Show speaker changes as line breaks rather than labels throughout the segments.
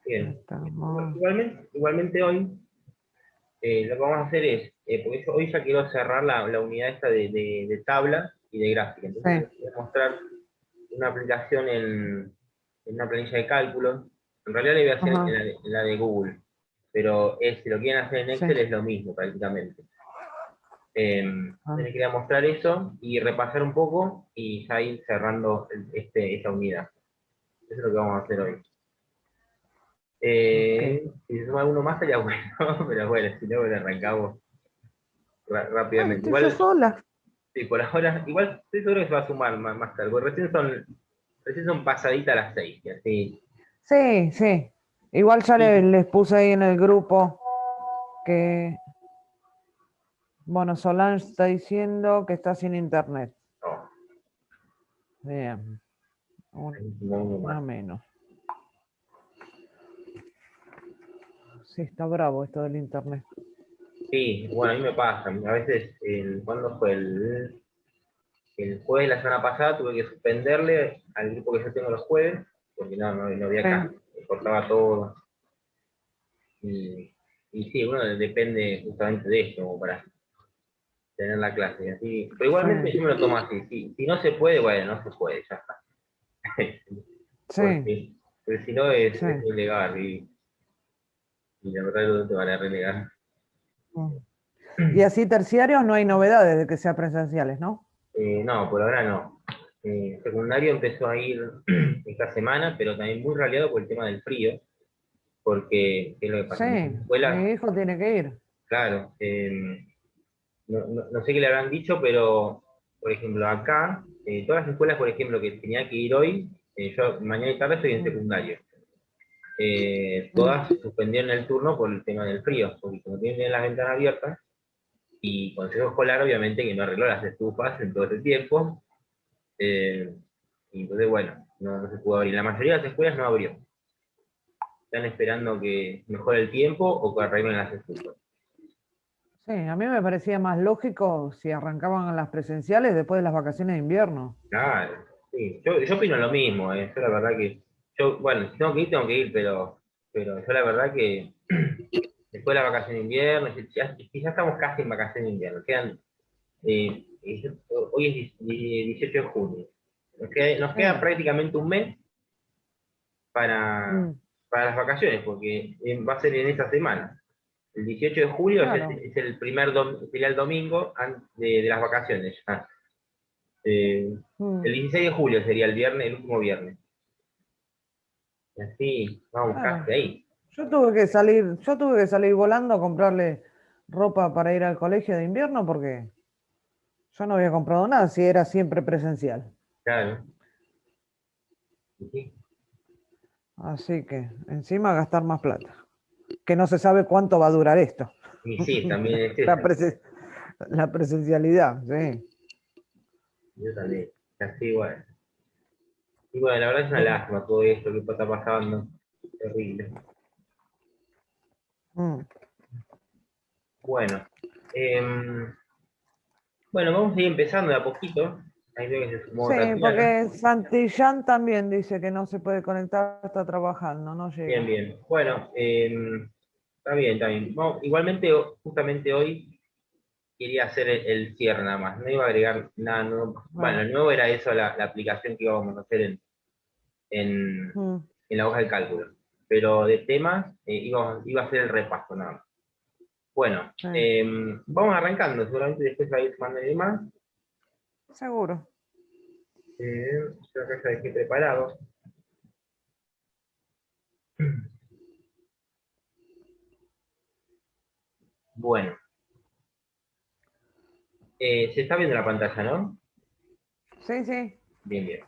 Bien.
Estamos.
Igualmente hoy lo que vamos a hacer es, porque yo hoy ya quiero cerrar la unidad esta de tabla y de gráfica. Entonces
Sí,
les voy a mostrar una aplicación en una planilla de cálculo. En realidad le voy a hacer
ajá,
en la de Google, pero si lo quieren hacer en
sí.
Excel es lo mismo prácticamente.
Ah,
Les quería mostrar eso y repasar un poco y ya ir cerrando esta unidad. Eso es lo que vamos a hacer hoy.
ok.
Si se suma alguno más sería bueno, pero bueno, si no, bueno, arrancamos
Ay,
rápidamente.
estoy yo
Igual,
sola.
sí, por ahora, igual estoy seguro que se va a sumar más tarde, porque recién son pasaditas las 6, y así.
Sí, sí. Igual ya
Y,
les puse ahí en el grupo que, bueno, Solange está diciendo que está sin internet.
no,
Bien,
ahí se sumó uno
una
más.
menos. Sí, está bravo esto del internet.
Sí, bueno, a mí me pasa. A veces, ¿cuándo fue? El jueves de la semana pasada tuve que suspenderle al grupo que yo tengo los jueves, porque no había
Sí,
caso, me cortaba todo. Y sí, uno depende justamente de esto, como para tener la clase. Así, pero igualmente
sí,
yo me lo tomo así. Si no se puede, bueno, no se puede, ya está.
sí,
Porque si no
sí.
es ilegal y la verdad no te van a renegar.
Mm. Y así terciarios no hay novedades de que sean presenciales, ¿no?
No, por ahora no. Secundario empezó a ir esta semana, pero también muy raleado por el tema del frío, porque, ¿qué es lo que
Sí,
pasa? Muchas
mi
escuelas,
hijo tiene que ir.
claro, no sé qué le habrán dicho, pero, por ejemplo, acá, todas las escuelas, por ejemplo, que tenía que ir hoy, yo mañana y tarde estoy en
Mm,
secundario.
mm.
Todas suspendieron el turno por el tema del frío, porque como tienen las ventanas abiertas, y Consejo Escolar obviamente que no arregló las estufas en todo ese tiempo, eh, y entonces bueno, no se pudo abrir. La mayoría de las escuelas no abrió. Están esperando que mejore el tiempo o que arreglen las estufas.
Sí, a mí me parecía más lógico si arrancaban las presenciales después de las vacaciones de invierno.
Claro, sí. Yo opino lo mismo, Yo la verdad que, bueno, si tengo que ir, pero yo la verdad que después de la vacación de invierno, si ya estamos casi en vacaciones de invierno, hoy es 18 de junio, nos queda
Sí.
prácticamente un mes para,
Mm,
para las vacaciones, porque va a ser en esta semana. El 18 de julio
claro.
es el sería el domingo de las vacaciones ya. Eh, el
Mm,
16 de julio sería el viernes, el último viernes. Y así, vamos
claro.
casi ahí.
Yo tuve que salir volando a comprarle ropa para ir al colegio de invierno porque yo no había comprado nada si era siempre presencial.
Claro. Y sí,
Así que encima gastar más plata, que no se sabe cuánto va a durar esto.
y sí, también es
La,
eso.
presen- la presencialidad, sí.
Yo también. Así, bueno. Y bueno, la verdad es una lástima todo esto que está pasando. Terrible.
Mm.
Bueno, bueno, vamos a ir empezando de a poquito. Ahí veo que se sumó
Sí,
Tatiana.
porque Santillán también dice que no se puede conectar, está trabajando, no
Bien,
llega.
bien. Bueno, está bien, está bien. Igualmente, justamente hoy quería hacer el cierre nada más. No iba a agregar nada nuevo. Bueno,
Ah,
lo nuevo era eso, la aplicación que íbamos a hacer en,
mm,
en la hoja de cálculo. Pero de temas, iba a hacer el repaso nada más. Bueno,
sí,
vamos arrancando. Seguramente después va a ir sumando y demás.
seguro.
Yo acá ya dejé preparado. Bueno, se está viendo la pantalla, ¿no?
Sí, sí.
Bien, bien.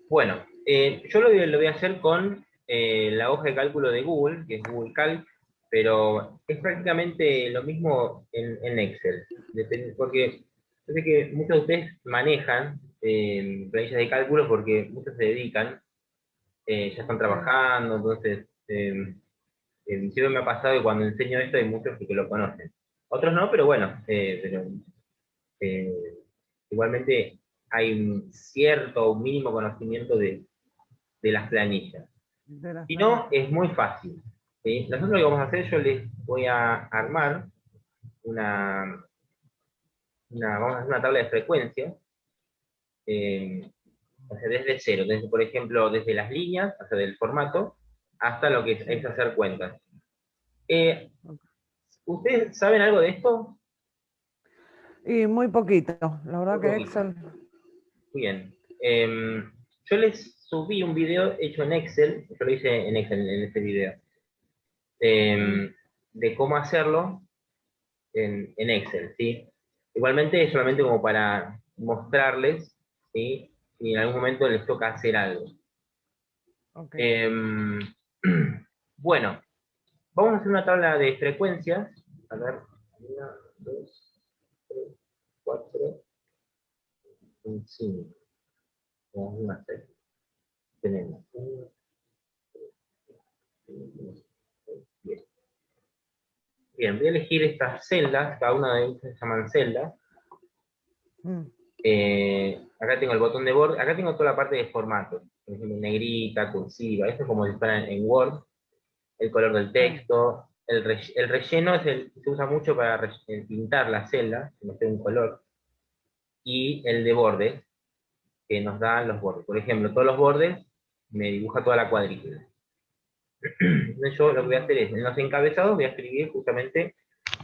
Bueno, yo lo voy a hacer con la hoja de cálculo de Google, que es Google Calc, pero es prácticamente lo mismo en Excel. Porque yo sé que muchos de ustedes manejan planillas de cálculo porque muchos se dedican, ya están
Sí.
trabajando, entonces siempre me ha pasado que cuando enseño esto hay muchos que lo conocen. Otros no, pero bueno, eh, igualmente hay un cierto o mínimo conocimiento de las planillas.
De las
Si
tareas.
no, es muy fácil. ¿Sí? Nosotros lo que vamos a hacer, yo les voy a armar una, vamos a hacer una tabla de frecuencias, o sea, desde cero, desde, por ejemplo, desde las líneas, o sea, del formato, hasta lo que
Sí.
es hacer cuentas. ¿Ustedes saben algo de esto?
Y muy poquito. La verdad
Muy
que
poquito.
Excel.
Muy bien. Yo les subí un video hecho en Excel, yo lo hice en Excel en este video,
Mm,
de cómo hacerlo en Excel, ¿sí? Igualmente es solamente como para mostrarles, ¿sí? Si en algún momento les toca hacer algo.
ok.
Em, bueno, vamos a hacer una tabla de frecuencias. A ver, 1, 2, 3, 4, 5. Vamos a hacer. Tenemos 1, 2, 3, bien, voy a elegir estas celdas, cada una de ellas se llaman celdas.
Mm,
Acá tengo el botón de borde, acá tengo toda la parte de formato, por ejemplo, negrita, cursiva, esto es como si fuera en Word, el color del
sí.
texto, el relleno se usa mucho para pintar las celdas, que nos dé un color, y el de bordes, que nos da los bordes. Por ejemplo, todos los bordes me dibuja toda la cuadrícula. Entonces yo lo que voy a hacer es, en los encabezados voy a escribir justamente,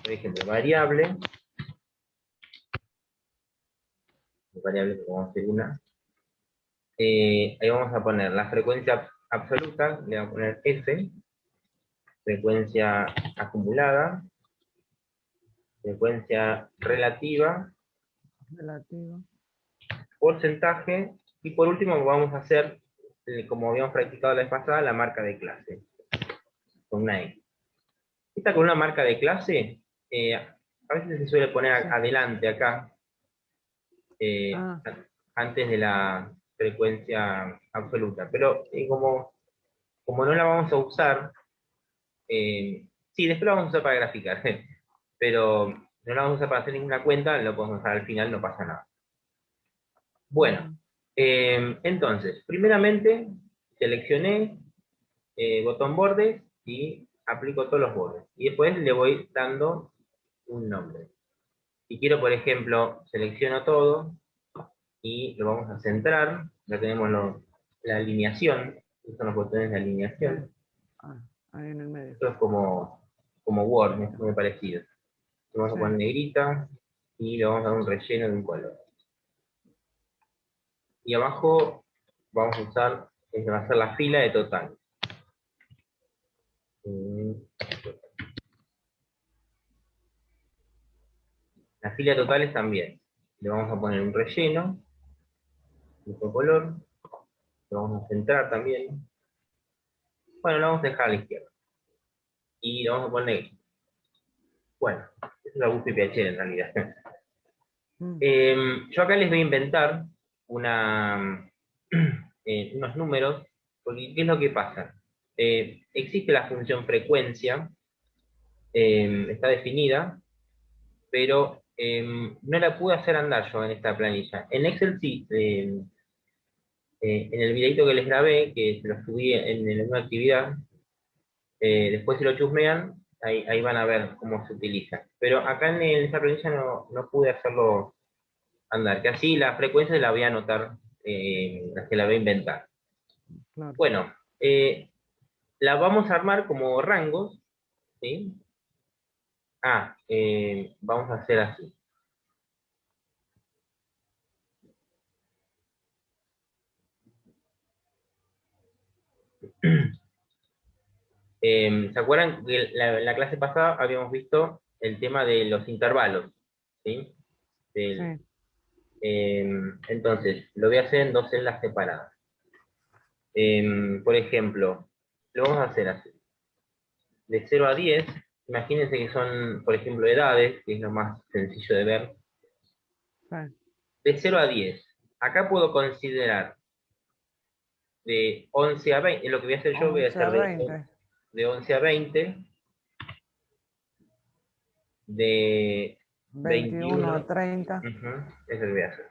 por ejemplo, variable que vamos a hacer una. Ahí vamos a poner la frecuencia absoluta, le vamos a poner F, frecuencia acumulada, frecuencia relativa,
Relativo.
porcentaje, y por último vamos a hacer, como habíamos practicado la vez pasada, la marca de clase, con una X. Esta con una marca de clase, a veces se suele poner
Sí.
adelante acá, eh,
Ah,
antes de la frecuencia absoluta, pero como no la vamos a usar, sí, después la vamos a usar para graficar, pero no la vamos a usar para hacer ninguna cuenta, lo podemos usar al final, no pasa nada. Bueno,
ujú,
entonces, primeramente seleccioné botón bordes y aplico todos los bordes. Y después le voy dando un nombre. Si quiero, por ejemplo, selecciono todo y lo vamos a centrar. Ya tenemos la alineación. Estos son los botones de
sí.
alineación.
Ah, ahí en el medio.
Esto es como Word, es muy parecido. Le vamos a
Sí.
poner negrita y le vamos a dar un relleno de un color. Y abajo vamos a usar, va a ser la fila de total. Mm, Las filas totales también. Le vamos a poner un relleno, un color, lo vamos a centrar también. Bueno, lo vamos a dejar a la izquierda. Y lo vamos a poner, bueno, es una búsqueda PHP en realidad.
Mm,
Yo acá les voy a inventar unos números, porque ¿qué es lo que pasa? Existe la función frecuencia, está definida, pero no la pude hacer andar yo en esta planilla. En Excel sí, en el videito que les grabé, que se lo subí en una actividad, después si lo chusmean, ahí van a ver cómo se utiliza. Pero acá en esta planilla no pude hacerlo andar, que así la frecuencia la voy a anotar, la que la voy a inventar.
claro.
Bueno, la vamos a armar como rangos, ¿sí? Vamos a hacer así. ¿Se acuerdan que la clase pasada habíamos visto el tema de los intervalos? ¿Sí? Del-
Sí.
entonces, lo voy a hacer en dos celdas separadas. Por ejemplo, lo vamos a hacer así. De 0 a 10, imagínense que son, por ejemplo, edades, que es lo más sencillo de ver.
Sí.
De 0 a 10, acá puedo considerar de 11 a 20, lo que voy a hacer yo, voy a
11
hacer
a 20.
de 11 a 20, de
21 a
21,
30.
ujú, eso es lo que voy a hacer.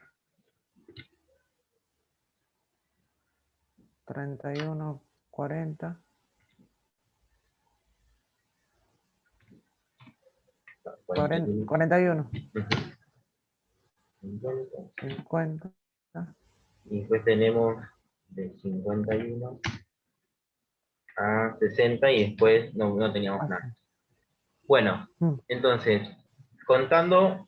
31, 40. 41.
Ujú.
50.
Y después tenemos de 51 a 60 y después no teníamos nada. Bueno, entonces, contando,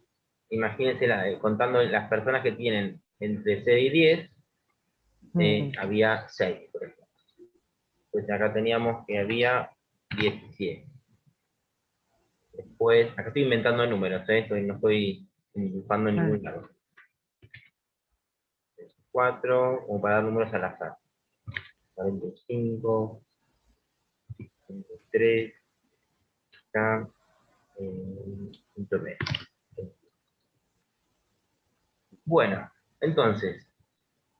imagínense, contando las personas que tienen entre 0 y 10, había 6, por ejemplo. Pues acá teníamos que había 17. Después, acá estoy inventando números, no estoy dibujando ningún lado. 4, como para dar números al azar. 45, 53, acá, punto medio. Bueno, entonces,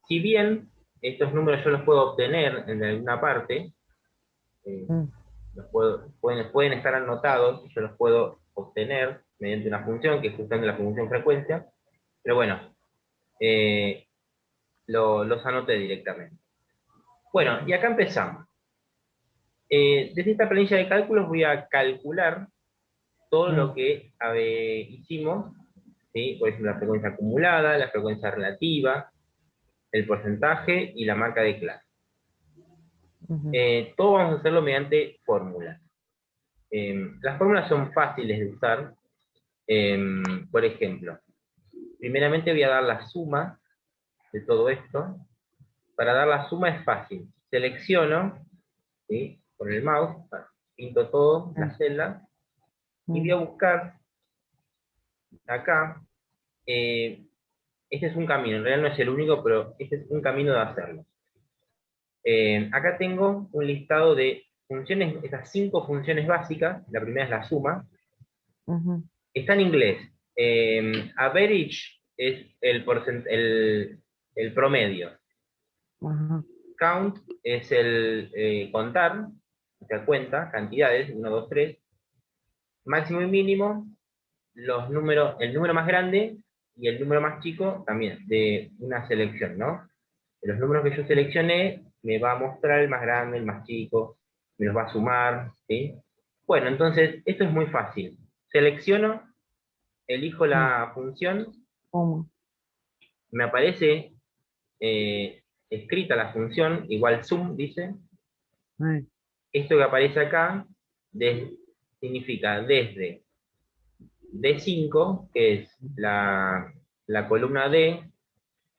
si bien estos números yo los puedo obtener en alguna parte, pueden estar anotados, y yo los puedo obtener mediante una función, que es justamente la función frecuencia, pero bueno, los anoté directamente. Bueno, y acá empezamos. Desde esta planilla de cálculos voy a calcular todo lo que hicimos, ¿sí? Por ejemplo, la frecuencia acumulada, la frecuencia relativa, el porcentaje y la marca de clase. Todo vamos a hacerlo mediante fórmulas. Las fórmulas son fáciles de usar. Por ejemplo, primeramente voy a dar la suma de todo esto. Para dar la suma es fácil. Selecciono, ¿sí? Con el mouse, pinto todo, la celda, y voy a buscar acá. Este es un camino, en realidad no es el único, pero este es un camino de hacerlo. Acá tengo un listado de funciones, estas 5 funciones básicas. La primera es la suma. Está en inglés. Average es el promedio. Count es el contar, o sea, cuenta, cantidades, 1, 2, 3. Máximo y mínimo, el número más grande y el número más chico también, de una selección, ¿no? De los números que yo seleccioné, me va a mostrar el más grande, el más chico, me los va a sumar, ¿sí? Bueno, entonces, esto es muy fácil. Selecciono, elijo la función, me aparece escrita la función, igual sum, dice. Esto que aparece acá significa desde D5, que es la columna D,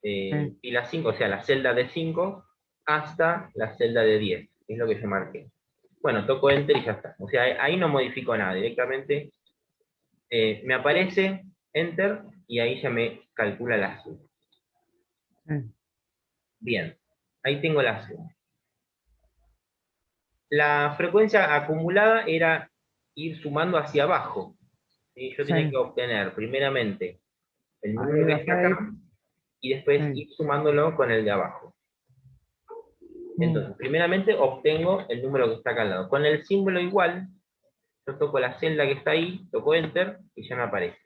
y la 5, o sea, la celda D5, hasta la celda de 10, es lo que yo marqué. Bueno, toco Enter y ya está. O sea, ahí no modifico nada, directamente me aparece Enter y ahí ya me calcula la suma. Bien, ahí tengo la suma. La frecuencia acumulada era ir sumando hacia abajo. ¿Sí? Yo tenía que obtener primeramente el número que está acá y después ir sumándolo con el de abajo. Entonces, primeramente obtengo el número que está acá al lado. Con el símbolo igual, yo toco la celda que está ahí, toco Enter y ya me aparece.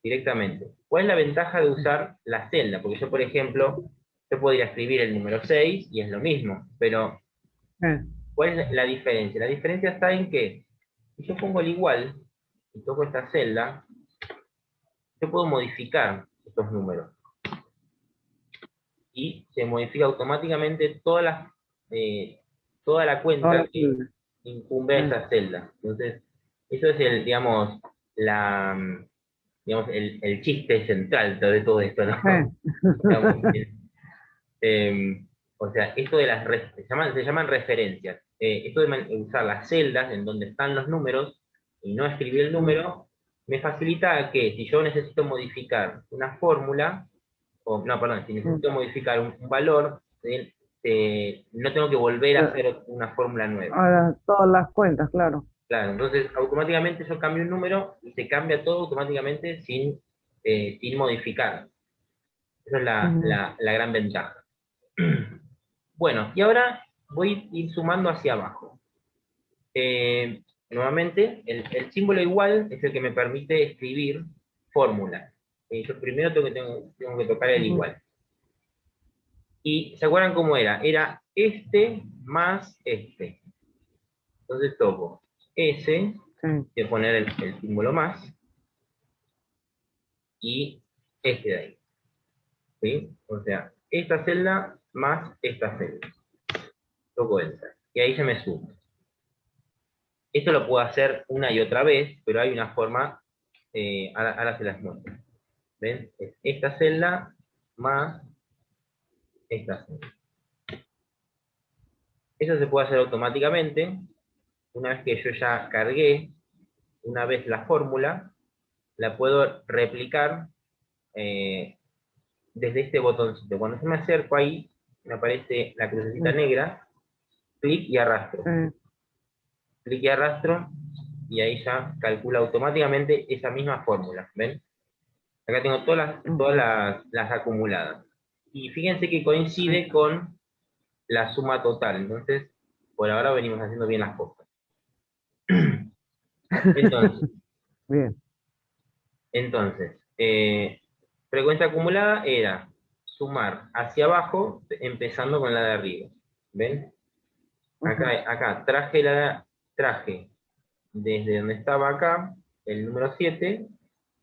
Directamente. ¿Cuál es la ventaja de usar la celda? Porque yo, por ejemplo, yo podría escribir el número 6 y es lo mismo, pero ¿cuál es la diferencia? La diferencia está en que si yo pongo el igual y toco esta celda, yo puedo modificar estos números. Y se modifica automáticamente toda la cuenta que incumbe a esa celda. Entonces, eso es el chiste central de todo esto, ¿no? O sea, esto de las se llaman referencias. Esto de usar las celdas en donde están los números y no escribir el número, me facilita que si yo necesito modificar una fórmula, si necesito modificar un valor, no tengo que volver a hacer una fórmula nueva.
Ahora, todas las cuentas, claro.
Claro, entonces automáticamente yo cambio un número y se cambia todo automáticamente sin modificar. Esa es la gran ventaja. Bueno, y ahora voy a ir sumando hacia abajo. Nuevamente, el símbolo igual es el que me permite escribir fórmulas. Yo primero tengo que tocar el igual. Y ¿se acuerdan cómo era? Era este más este. Entonces toco S,
Sí.
que poner el símbolo más, y este de ahí. ¿Sí? O sea, esta celda más esta celda. Toco Enter. Y ahí se me suma. Esto lo puedo hacer una y otra vez, pero hay una forma, ahora se las muestro. ¿Ven? Es esta celda más esta celda. Eso se puede hacer automáticamente. Una vez que yo ya cargué una vez la fórmula, la puedo replicar eh, desde este botoncito. Cuando se me acerco ahí, me aparece la crucecita
Sí.
negra, clic y arrastro.
Sí.
Clic y arrastro, y ahí ya calcula automáticamente esa misma fórmula. ¿Ven? Acá tengo todas
Ujú.
las acumuladas. Y fíjense que
Sí.
coincide con la suma total. Entonces, por ahora venimos haciendo bien las cosas. Entonces,
Bien.
entonces, frecuencia acumulada era sumar hacia abajo, empezando con la de arriba. ¿Ven?
Ujú.
Acá traje desde donde estaba acá, el número 7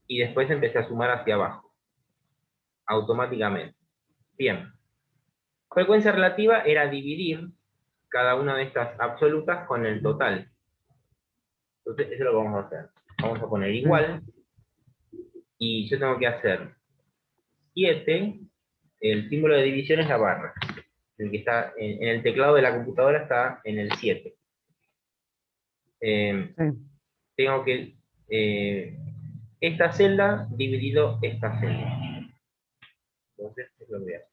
y después empecé a sumar hacia abajo, automáticamente. Bien. Frecuencia relativa era dividir cada una de estas absolutas con el total. Entonces, eso es lo que vamos a hacer. Vamos a poner
Sí.
igual, y yo tengo que hacer 7, el símbolo de división es la barra. El que está en el teclado de la computadora está en el 7.
Sí.
Tengo que esta celda dividido esta celda. Entonces, es lo que voy a hacer.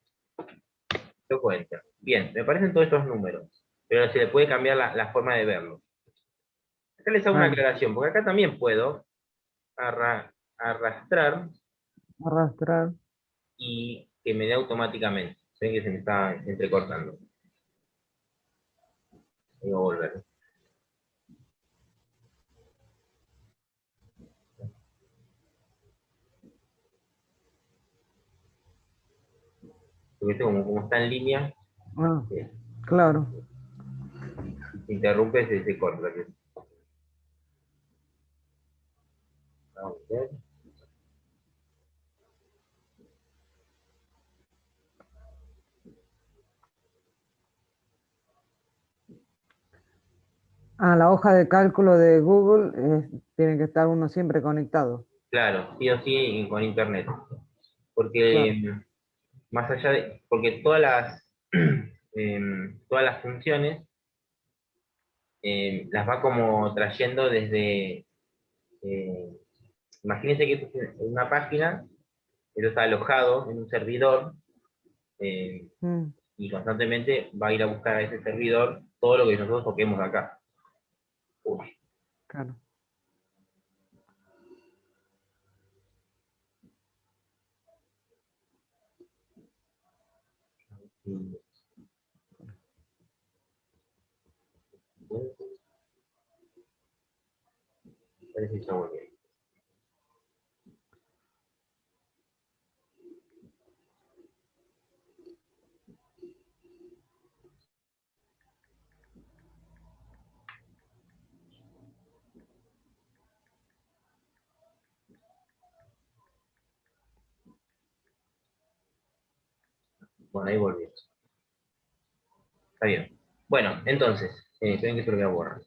Toco Enter. Bien, me aparecen todos estos números, pero se le puede cambiar la forma de verlo. Acá les hago una
Claro.
aclaración, porque acá también puedo arrastrar
Arrastrar.
y que me dé automáticamente. Ven que se me está entrecortando. Voy a volver. Porque esto como está en línea,
Ah,
eh,
claro.
si interrumpe, se corta. Vamos a ver.
Ah, la hoja de cálculo de Google tiene que estar uno siempre conectado.
Claro, sí o sí con internet.
Claro.
Porque más allá de, porque todas las funciones las va como trayendo desde, eh, imagínense que esto es una página, esto está alojado en un servidor, eh,
Mm,
y constantemente va a ir a buscar a ese servidor todo lo que nosotros toquemos acá. Uy,
claro.
parece que está muy bien. Bueno, ahí volví. Está bien. Bueno, entonces, esperen que se lo voy a borrar.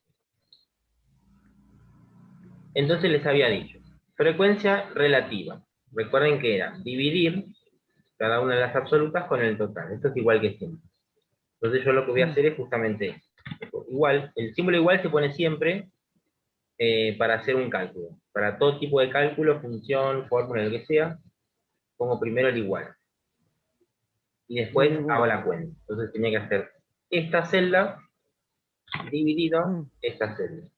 Entonces les había dicho, frecuencia relativa. Recuerden que era dividir cada una de las absolutas con el total. Esto es igual que siempre. Entonces yo lo que voy a
Mm,
hacer es justamente esto. Igual, el símbolo igual se pone siempre para hacer un cálculo. Para todo tipo de cálculo, función, fórmula, lo que sea, pongo primero el igual. Y después
el
hago
igual.
la cuenta. Entonces tenía que hacer esta celda dividido
Mm,
esta celda.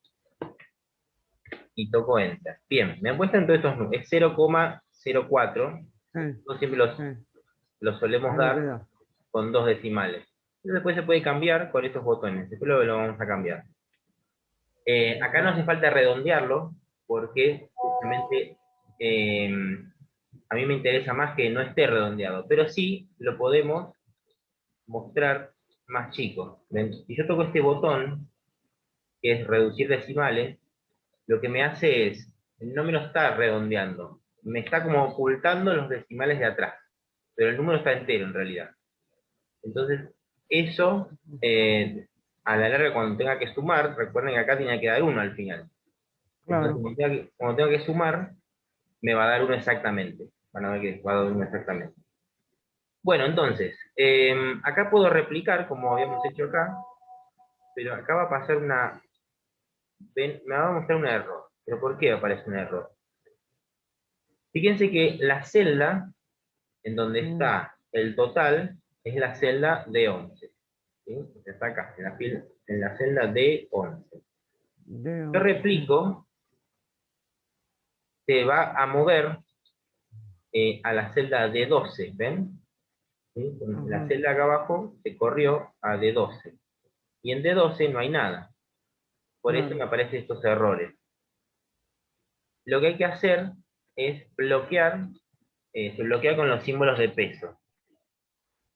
Y toco Enter. Bien, me muestran todos estos números. Es 0,04.
sí,
Nosotros siempre
sí.
los solemos
Es lo que
dar
da.
con 2 decimales. Y después se puede cambiar con estos botones. Después lo vamos a cambiar. Acá no hace falta redondearlo, porque justamente eh, a mí me interesa más que no esté redondeado, pero sí lo podemos mostrar más chico. ¿Ven? Si yo toco este botón, que es reducir decimales, lo que me hace es, no me lo está redondeando, me está como ocultando los decimales de atrás, pero el número está entero en realidad. Entonces, eso, a la larga cuando tenga que sumar, recuerden que acá tiene que dar 1 al final. Entonces,
Claro.
cuando tengo que sumar, me va a dar 1 exactamente. Van a ver que va a dar 1 exactamente. Bueno, entonces, acá puedo replicar, como habíamos hecho acá, pero acá va a pasar una... Ven, me va a mostrar un error. ¿Pero por qué aparece un error? Fíjense que la celda en donde está el total es la celda D11. ¿Sí? Está acá, en la celda D11. Yo replico, se va a mover a la celda D12, ¿ven? ¿Sí? La celda acá abajo se corrió a D12. Y en D12 no hay nada. Por eso me aparecen estos errores. Lo que hay que hacer es bloquear, se bloquea con los símbolos de peso.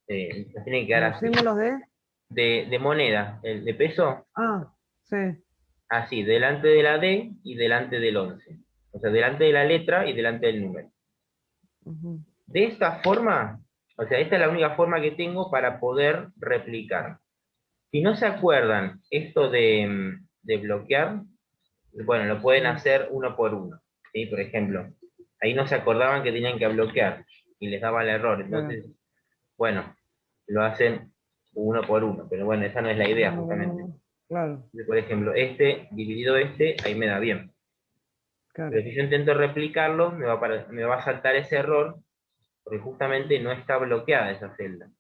Nos tiene que quedar
¿Los
así.
símbolos de?
De moneda, el de peso,
Ah, sí.
así, delante de la D y delante del 11. O sea, delante de la letra y delante del número. De esta forma, o sea, esta es la única forma que tengo para poder replicar. Si no se acuerdan esto de bloquear, bueno, lo pueden hacer uno por uno. ¿Sí? Por ejemplo, ahí no se acordaban que tenían que bloquear y les daba el error. Entonces, bueno, lo hacen uno por uno, pero bueno, esa no es la idea justamente.
Claro,
Por ejemplo, este dividido este, ahí me da bien.
claro.
Pero si yo intento replicarlo, me va a saltar ese error, porque justamente no está bloqueada esa celda.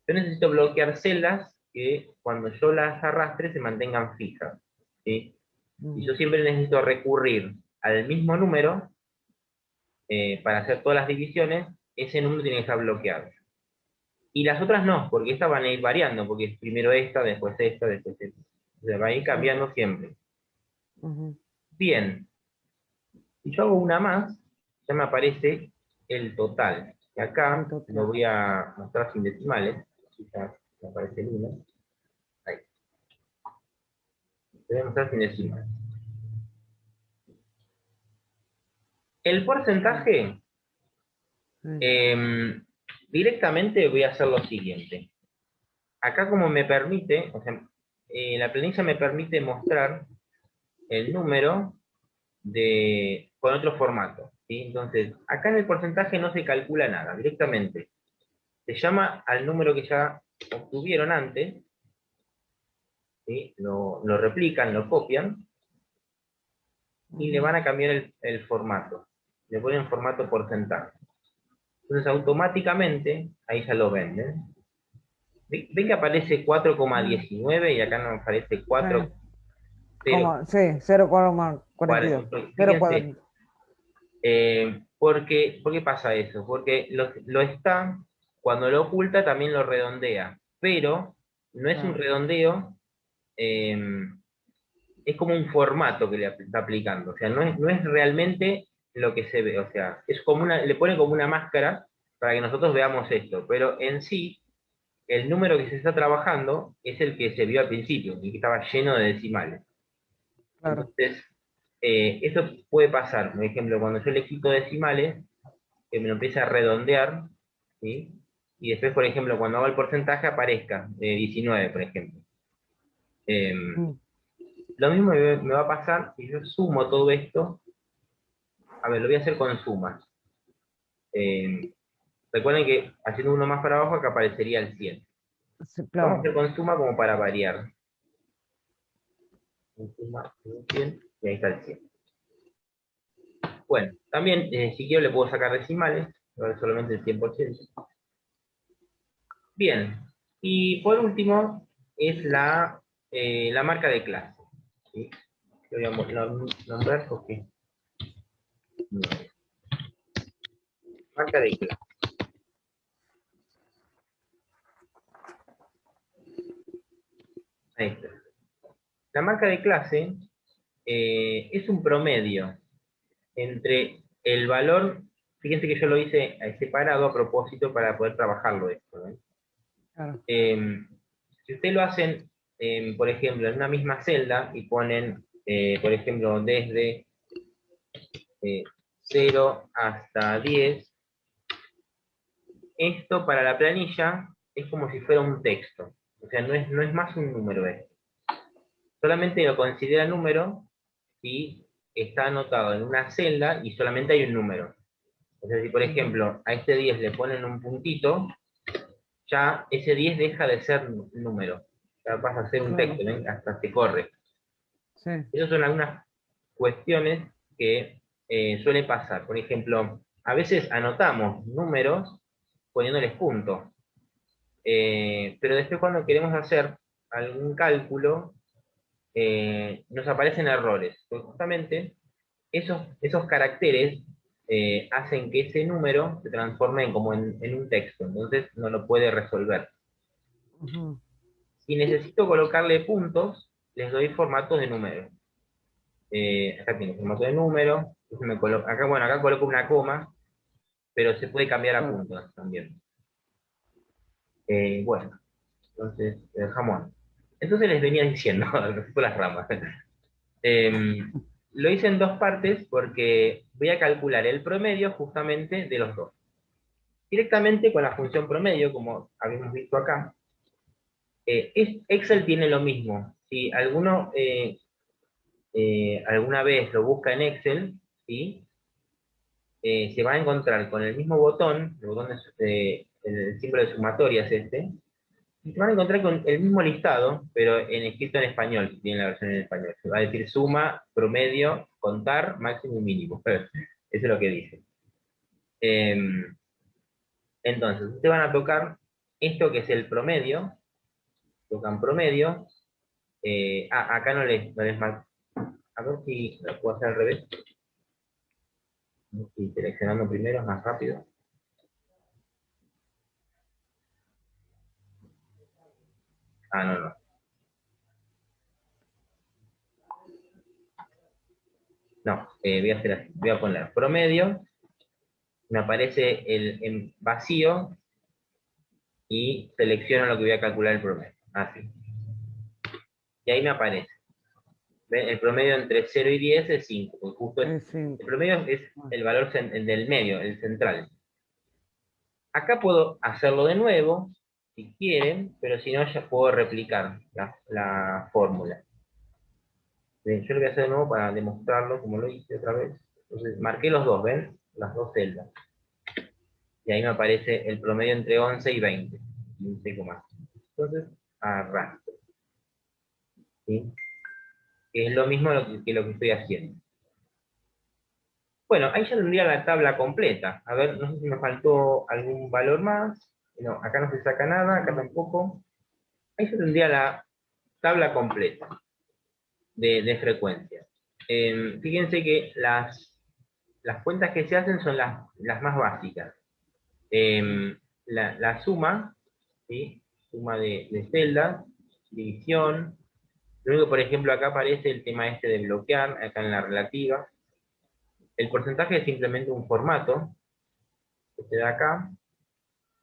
Yo necesito bloquear celdas que cuando yo las arrastre se mantengan fijas. ¿Sí? Y yo siempre necesito recurrir al mismo número para hacer todas las divisiones, ese número tiene que estar bloqueado. Y las otras no, porque estas van a ir variando, porque es primero esta, después esta, después esta. O sea, va a ir cambiando siempre. Bien, si yo hago una más, ya me aparece el total. Y acá lo voy a mostrar sin decimales. Quizás me aparece el 1. Ahí. Lo voy a mostrar sin decimales. El porcentaje, directamente voy a hacer lo siguiente. Acá como me permite, o sea, la planilla me permite mostrar el número con otro formato. ¿Sí? Entonces, acá en el porcentaje no se calcula nada, directamente. Se llama al número que ya obtuvieron antes, ¿sí? Lo replican, lo copian, y le van a cambiar el formato. Le ponen formato porcentaje. Entonces, automáticamente, ahí ya lo ven. ¿Ven que aparece 4,19 y acá nos aparece 4?
Sí, 0,42.
Fíjense, ¿por qué pasa eso? Porque lo está, cuando lo oculta también lo redondea, pero no es un redondeo, es como un formato que le está aplicando, o sea, no es realmente lo que se ve, o sea, es como le pone como una máscara para que nosotros veamos esto, pero en sí, el número que se está trabajando es el que se vio al principio, el que estaba lleno de decimales. Entonces, eso puede pasar, por ejemplo, cuando yo le quito decimales, que me lo empiece a redondear, ¿sí? Y después, por ejemplo, cuando hago el porcentaje aparezca 19, por ejemplo. Lo mismo me va a pasar si yo sumo todo esto. A ver, lo voy a hacer con sumas. Recuerden que haciendo uno más para abajo acá aparecería el 100. Vamos a hacer con suma como para variar. Con suma, 100, y ahí está el 100. Bueno, también si quiero le puedo sacar decimales, solamente el 100%. Bien, y por último es la marca de clase. ¿Sí? Lo voy a nombrar porque... No. Marca de clase. Ahí está. La marca de clase es un promedio entre el valor, fíjense que yo lo hice separado a propósito para poder trabajarlo esto, ¿eh?
Claro.
Si ustedes lo hacen, por ejemplo, en una misma celda y ponen, por ejemplo, desde 0 hasta 10, esto para la planilla es como si fuera un texto. O sea, no es más un número esto. Solamente lo considera número si está anotado en una celda y solamente hay un número. O sea, si por ejemplo a este 10 le ponen un puntito, ya ese 10 deja de ser número. Ya pasa a ser un
Claro.
texto, ¿no? Hasta se corre.
Sí.
Esas son algunas cuestiones que suelen pasar. Por ejemplo, a veces anotamos números poniéndoles puntos. Pero después cuando queremos hacer algún cálculo, nos aparecen errores. Porque justamente esos caracteres hacen que ese número se transforme como en un texto. Entonces no lo puede resolver.
Ujú.
Si necesito colocarle puntos, les doy formatos de número. Acá tiene formato de número. Acá, bueno, acá coloco una coma, pero se puede cambiar a
Claro.
puntos también. Bueno, entonces dejamos. Entonces les venía diciendo, por las ramas. Eh, lo hice en dos partes porque voy a calcular el promedio justamente de los dos. Directamente con la función promedio, como habíamos visto acá. Excel tiene lo mismo. Si alguno alguna vez lo busca en Excel, ¿sí? Se va a encontrar con el mismo botón, el botón el símbolo de sumatoria es este, y se van a encontrar con el mismo listado, pero escrito en español, si tienen la versión en español. Se va a decir suma, promedio, contar, máximo y mínimo. Eso es lo que dice. Entonces, ustedes van a tocar esto que es el promedio, tocan promedio. Acá no les marco. A ver si lo puedo hacer al revés. Y seleccionando primero es más rápido. No, no. No, voy a hacer así. Voy a poner promedio. Me aparece en vacío y selecciono lo que voy a calcular el promedio. Así. Y ahí me aparece. ¿Ven? El promedio entre 0 y 10 es 5. Porque justo
Es
el
5.
promedio es el valor el del medio, el central. Acá puedo hacerlo de nuevo, si quieren, pero si no, ya puedo replicar la fórmula. Bien, yo lo voy a hacer de nuevo para demostrarlo, como lo hice otra vez. Entonces, marqué los dos, ¿ven? Las dos celdas. Y ahí me aparece el promedio entre 11 y 20. 15,. Entonces, arrastro. ¿Sí? Que es lo mismo que lo que estoy haciendo. Bueno, ahí ya tendría la tabla completa. A ver, no sé si me faltó algún valor más. No, acá no se saca nada, acá tampoco. Ahí ya tendría la tabla completa de frecuencia. Fíjense que las cuentas que se hacen son las más básicas. La suma, ¿sí? Suma de celdas, división. Luego, por ejemplo, acá aparece el tema este de bloquear, acá en la relativa. El porcentaje es simplemente un formato que se da acá.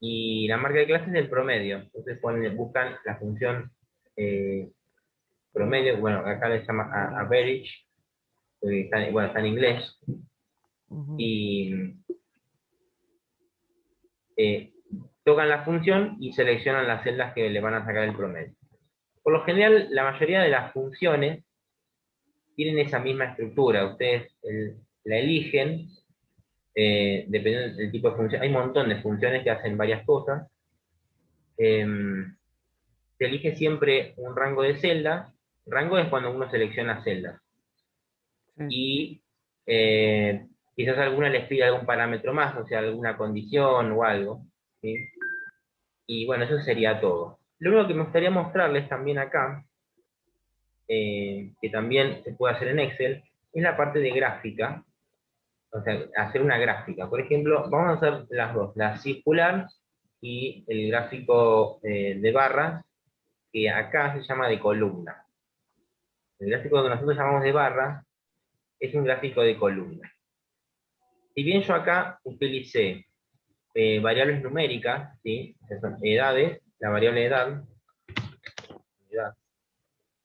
Y la marca de clase es el promedio. Entonces buscan la función promedio, bueno, acá le llama average, bueno, está en inglés.
Ujú.
Y eh, tocan la función y seleccionan las celdas que le van a sacar el promedio. Por lo general, la mayoría de las funciones tienen esa misma estructura. Ustedes la eligen, dependiendo del tipo de función. Hay un montón de funciones que hacen varias cosas. Eh, Se elige siempre un rango de celdas. Rango es cuando uno selecciona celdas.
Sí.
Y quizás alguna les pida algún parámetro más, o sea, alguna condición o algo. ¿Sí? Y bueno, eso sería todo. Lo único que me gustaría mostrarles también acá, que también se puede hacer en Excel, es la parte de gráfica, o sea, hacer una gráfica. Por ejemplo, vamos a hacer las dos, la circular y el gráfico de barras, que acá se llama de columna. El gráfico que nosotros llamamos de barra es un gráfico de columna. Si bien yo acá utilicé variables numéricas, ¿sí? Que son edades, la variable edad,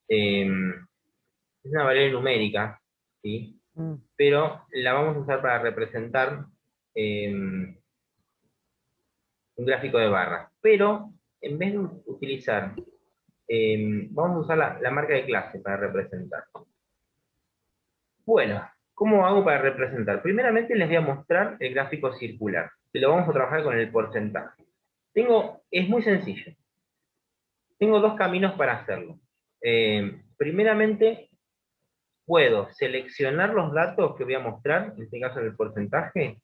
es una variable numérica, ¿sí? Pero la vamos a usar para representar un gráfico de barras. Pero en vez de utilizar, vamos a usar la marca de clase para representar. Bueno, ¿cómo hago para representar? Primeramente les voy a mostrar el gráfico circular, que lo vamos a trabajar con el porcentaje. Es muy sencillo. Tengo dos caminos para hacerlo. Primeramente, puedo seleccionar los datos que voy a mostrar, en este caso el porcentaje,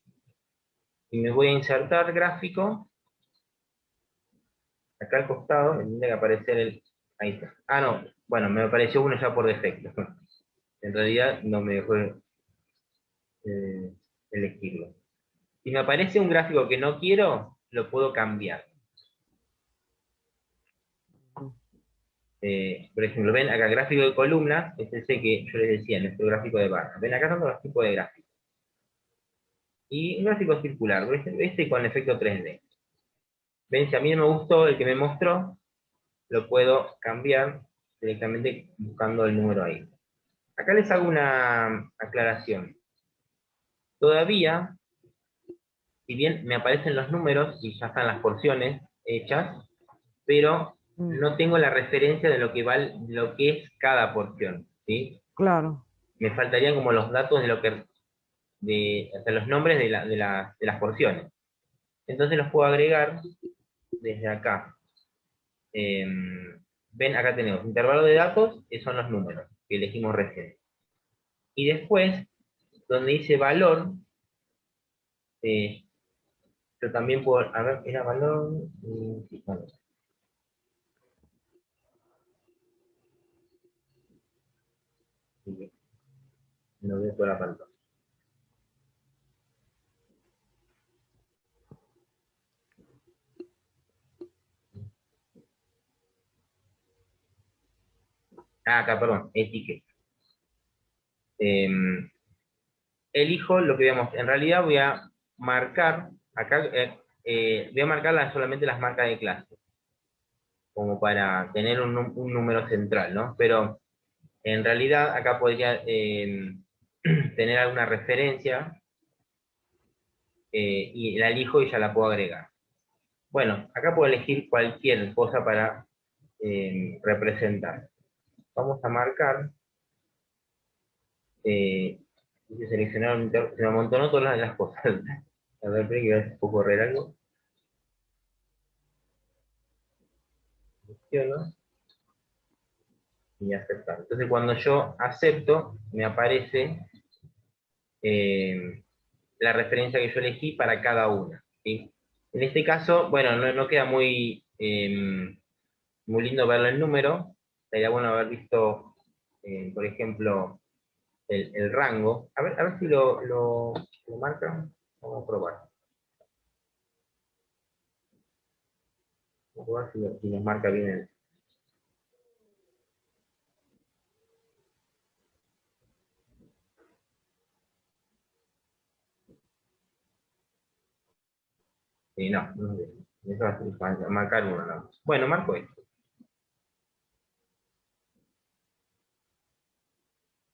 y me voy a insertar gráfico, acá al costado, tendría que aparecer el... Ahí está. Ah, no, bueno, me apareció uno ya por defecto. En realidad no me dejó elegirlo. Si me aparece un gráfico que no quiero, lo puedo cambiar. Por ejemplo, ven acá, gráfico de columnas, es ese que yo les decía, nuestro gráfico de barras. Ven acá son los tipos de gráficos. Y un gráfico circular, este con efecto 3D. Ven, si a mí no me gustó el que me mostró, lo puedo cambiar directamente buscando el número ahí. Acá les hago una aclaración. Todavía, si bien me aparecen los números y ya están las porciones hechas, pero no tengo la referencia de lo que es cada porción, ¿sí?
Claro.
Me faltarían como los datos de lo que hasta los nombres de las porciones. Entonces los puedo agregar desde acá. Ven, acá tenemos intervalo de datos, que son los números que elegimos recién. Y después, donde dice valor, yo también puedo, a ver, era valor, sí, valor. No veo toda la pantalla. Ah, acá, perdón, etiqueta. Elijo lo que veamos. En realidad voy a marcar, acá voy a marcar solamente las marcas de clase, como para tener un número central, ¿no? Pero en realidad acá podría tener alguna referencia y la elijo y ya la puedo agregar. Bueno, acá puedo elegir cualquier cosa para representar. Vamos a marcar, seleccionar, se me amontonó todas las cosas. A ver, espera que voy a correr algo. Selecciono y aceptar. Entonces cuando yo acepto, me aparece la referencia que yo elegí para cada una, ¿sí? En este caso, bueno, no queda muy lindo verlo en número. Sería bueno haber visto, por ejemplo, el rango. A ver si lo marca. Vamos a probar. Vamos a probar si nos marca bien el... no sé. Eso va a marcar uno, ¿no? Bueno, marco esto.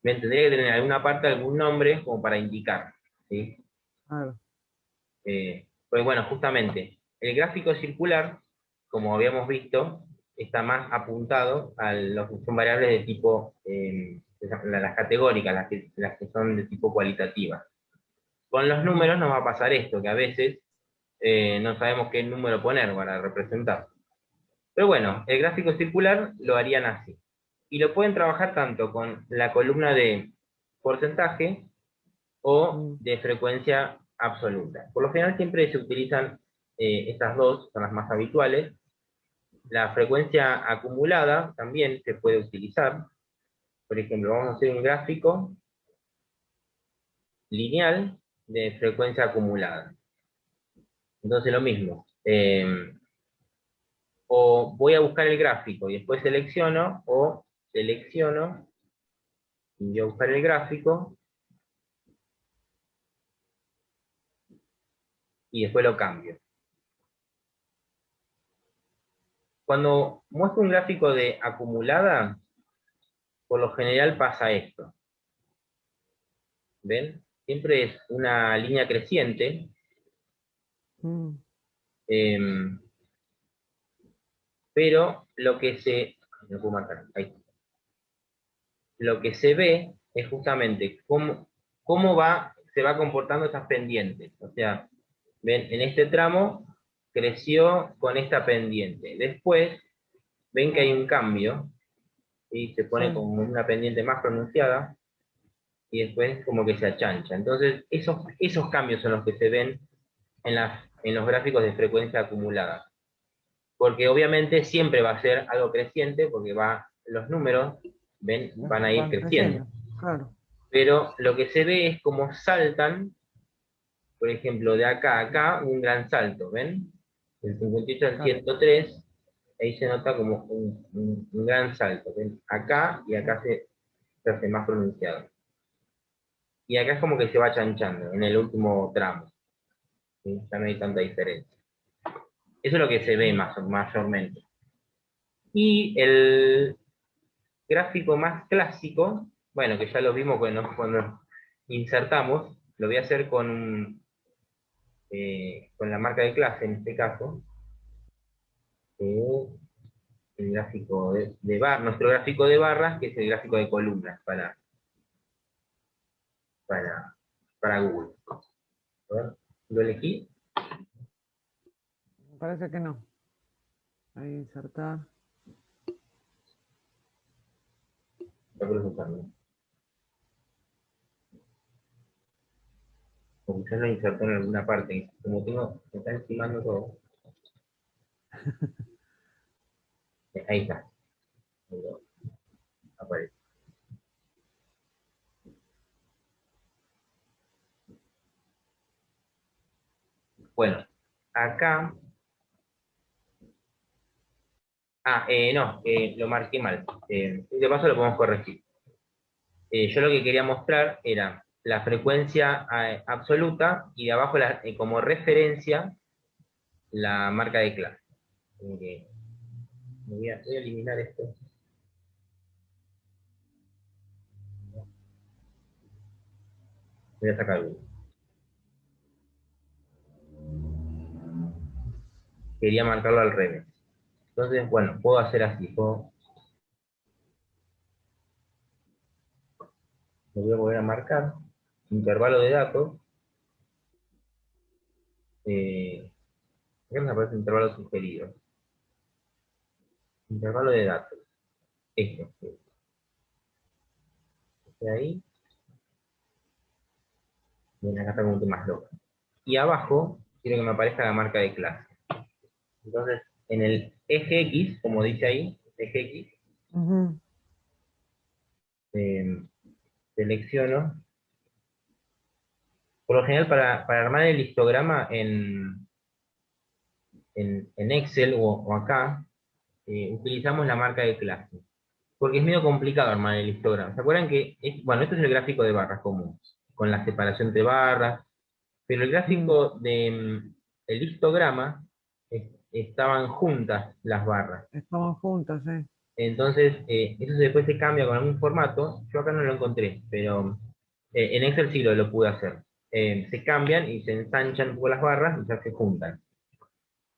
Me tendría que tener alguna parte, algún nombre, como para indicar, ¿sí?
Claro.
Pues bueno, justamente, el gráfico circular, como habíamos visto, está más apuntado a lo que son variables de tipo, las categóricas, las que son de tipo cualitativa. Con los números nos va a pasar esto, que a veces no sabemos qué número poner para representar. Pero bueno, el gráfico circular lo harían así. Y lo pueden trabajar tanto con la columna de porcentaje o de frecuencia absoluta. Por lo general siempre se utilizan estas dos, son las más habituales. La frecuencia acumulada también se puede utilizar. Por ejemplo, vamos a hacer un gráfico lineal de frecuencia acumulada. Entonces lo mismo. O voy a buscar el gráfico y después selecciono, o selecciono y voy a buscar el gráfico y después lo cambio. cuando muestro un gráfico de acumulada, por lo general pasa esto. ¿Ven? Siempre es una línea creciente.
Mm,
Pero lo que no puedo marcar, ahí. Lo que se ve es justamente cómo se va comportando esas pendientes. O sea, ven, en este tramo creció con esta pendiente. Después, ven que hay un cambio, y se pone
sí,
como una pendiente más pronunciada, y después como que se achancha. Entonces, esos cambios son los que se ven en los gráficos de frecuencia acumulada. Porque obviamente siempre va a ser algo creciente, porque los números van a ir
van
creciendo.
creciendo, claro.
Pero lo que se ve es como saltan, por ejemplo, de acá a acá, un gran salto, ¿ven? Del 58 al
Claro.
103, ahí se nota como un gran salto, ¿ven? Acá y acá se hace más pronunciado. Y acá es como que se va chanchando en el último tramo, ¿sí? Ya no hay tanta diferencia. Eso es lo que se ve mayormente. Y el gráfico más clásico, bueno, que ya lo vimos cuando insertamos, lo voy a hacer con la marca de clase en este caso, el gráfico nuestro gráfico de barras, que es el gráfico de columnas para, para Google. A ver, lo elegí.
Me parece que no. Ahí insertar.
Lo quiero usarlo. Como ya lo insertó en alguna parte, como me está encimando todo. Ahí está. Ahí aparece. Bueno, acá. No, lo marqué mal. De paso lo podemos corregir. Yo lo que quería mostrar era la frecuencia absoluta y de abajo como referencia la marca de clase. Voy a eliminar esto. Voy a sacar uno. Quería marcarlo al revés. Entonces, bueno, puedo hacer así. Lo voy a volver a marcar. Intervalo de datos. Acá me aparece intervalo sugerido. Intervalo de datos. Esto. Ahí. Bien, acá está como que más loco. Y abajo quiero que me aparezca la marca de clase. Entonces, en el eje X, como dice ahí, eje X,
Ujú.
eh, selecciono. Por lo general, para armar el histograma en Excel o acá, utilizamos la marca de clase. Porque es medio complicado armar el histograma. ¿Se acuerdan que, bueno, este es el gráfico de barras común, con la separación entre barras, pero el
Mm,
gráfico el histograma, estaban juntas las barras.
estamos juntas, ¿eh?
Entonces, eso después se cambia con algún formato. Yo acá no lo encontré, pero en Excel sí lo pude hacer. Se cambian y se ensanchan un poco las barras y ya se juntan.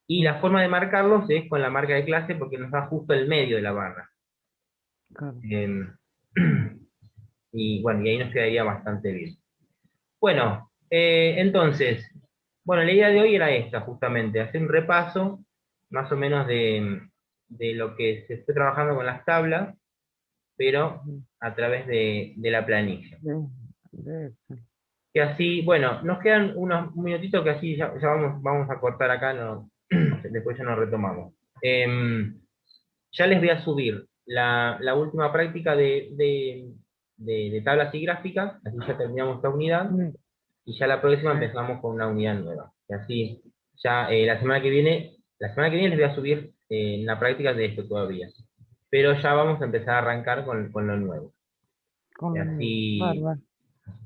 Y la forma de marcarlos es con la marca de clase porque nos da justo el medio de la barra.
Claro.
Eh, y bueno, y ahí nos quedaría bastante bien. Bueno, entonces, bueno, la idea de hoy era esta, justamente, hacer un repaso más o menos de lo que se esté trabajando con las tablas, pero
Ujú.
a través de la planilla.
Excel.
Que así, bueno, nos quedan unos minutitos que así ya vamos a cortar acá, no, después ya nos retomamos. Ya les voy a subir la última práctica de tablas y gráficas, así ya terminamos esta unidad,
Mm,
y ya la próxima
sí.
empezamos con una unidad nueva. Y así, ya la semana que viene les voy a subir la práctica de esto todavía. Pero ya vamos a empezar a arrancar con lo nuevo.
Con
Y
lo mismo.
así
Bárbaro.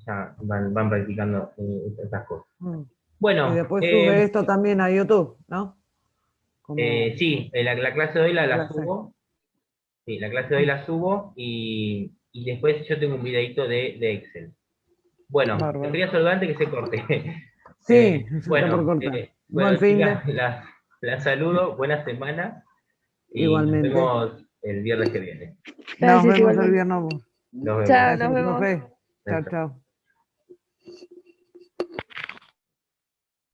ya van practicando estas cosas.
Mm. Y
Bueno,
después sube esto también a YouTube, ¿no?
Sí, la clase de hoy la
clase.
subo. Sí, la clase de hoy la subo y después yo tengo un videito de Excel. Bueno, te
Bárbaro.
quería saludar antes que se corte.
Sí, se está por
Bueno,
cortar. Buen fin de.
chicas, las saludo, buena semana y nos
Igualmente.
vemos el viernes que viene.
Nos
Gracias
vemos el
igualmente.
viernes.
Nos vemos.
Chao, nos
Gracias,
vemos.
profe.
Chao,
Chao,
chao.
chao.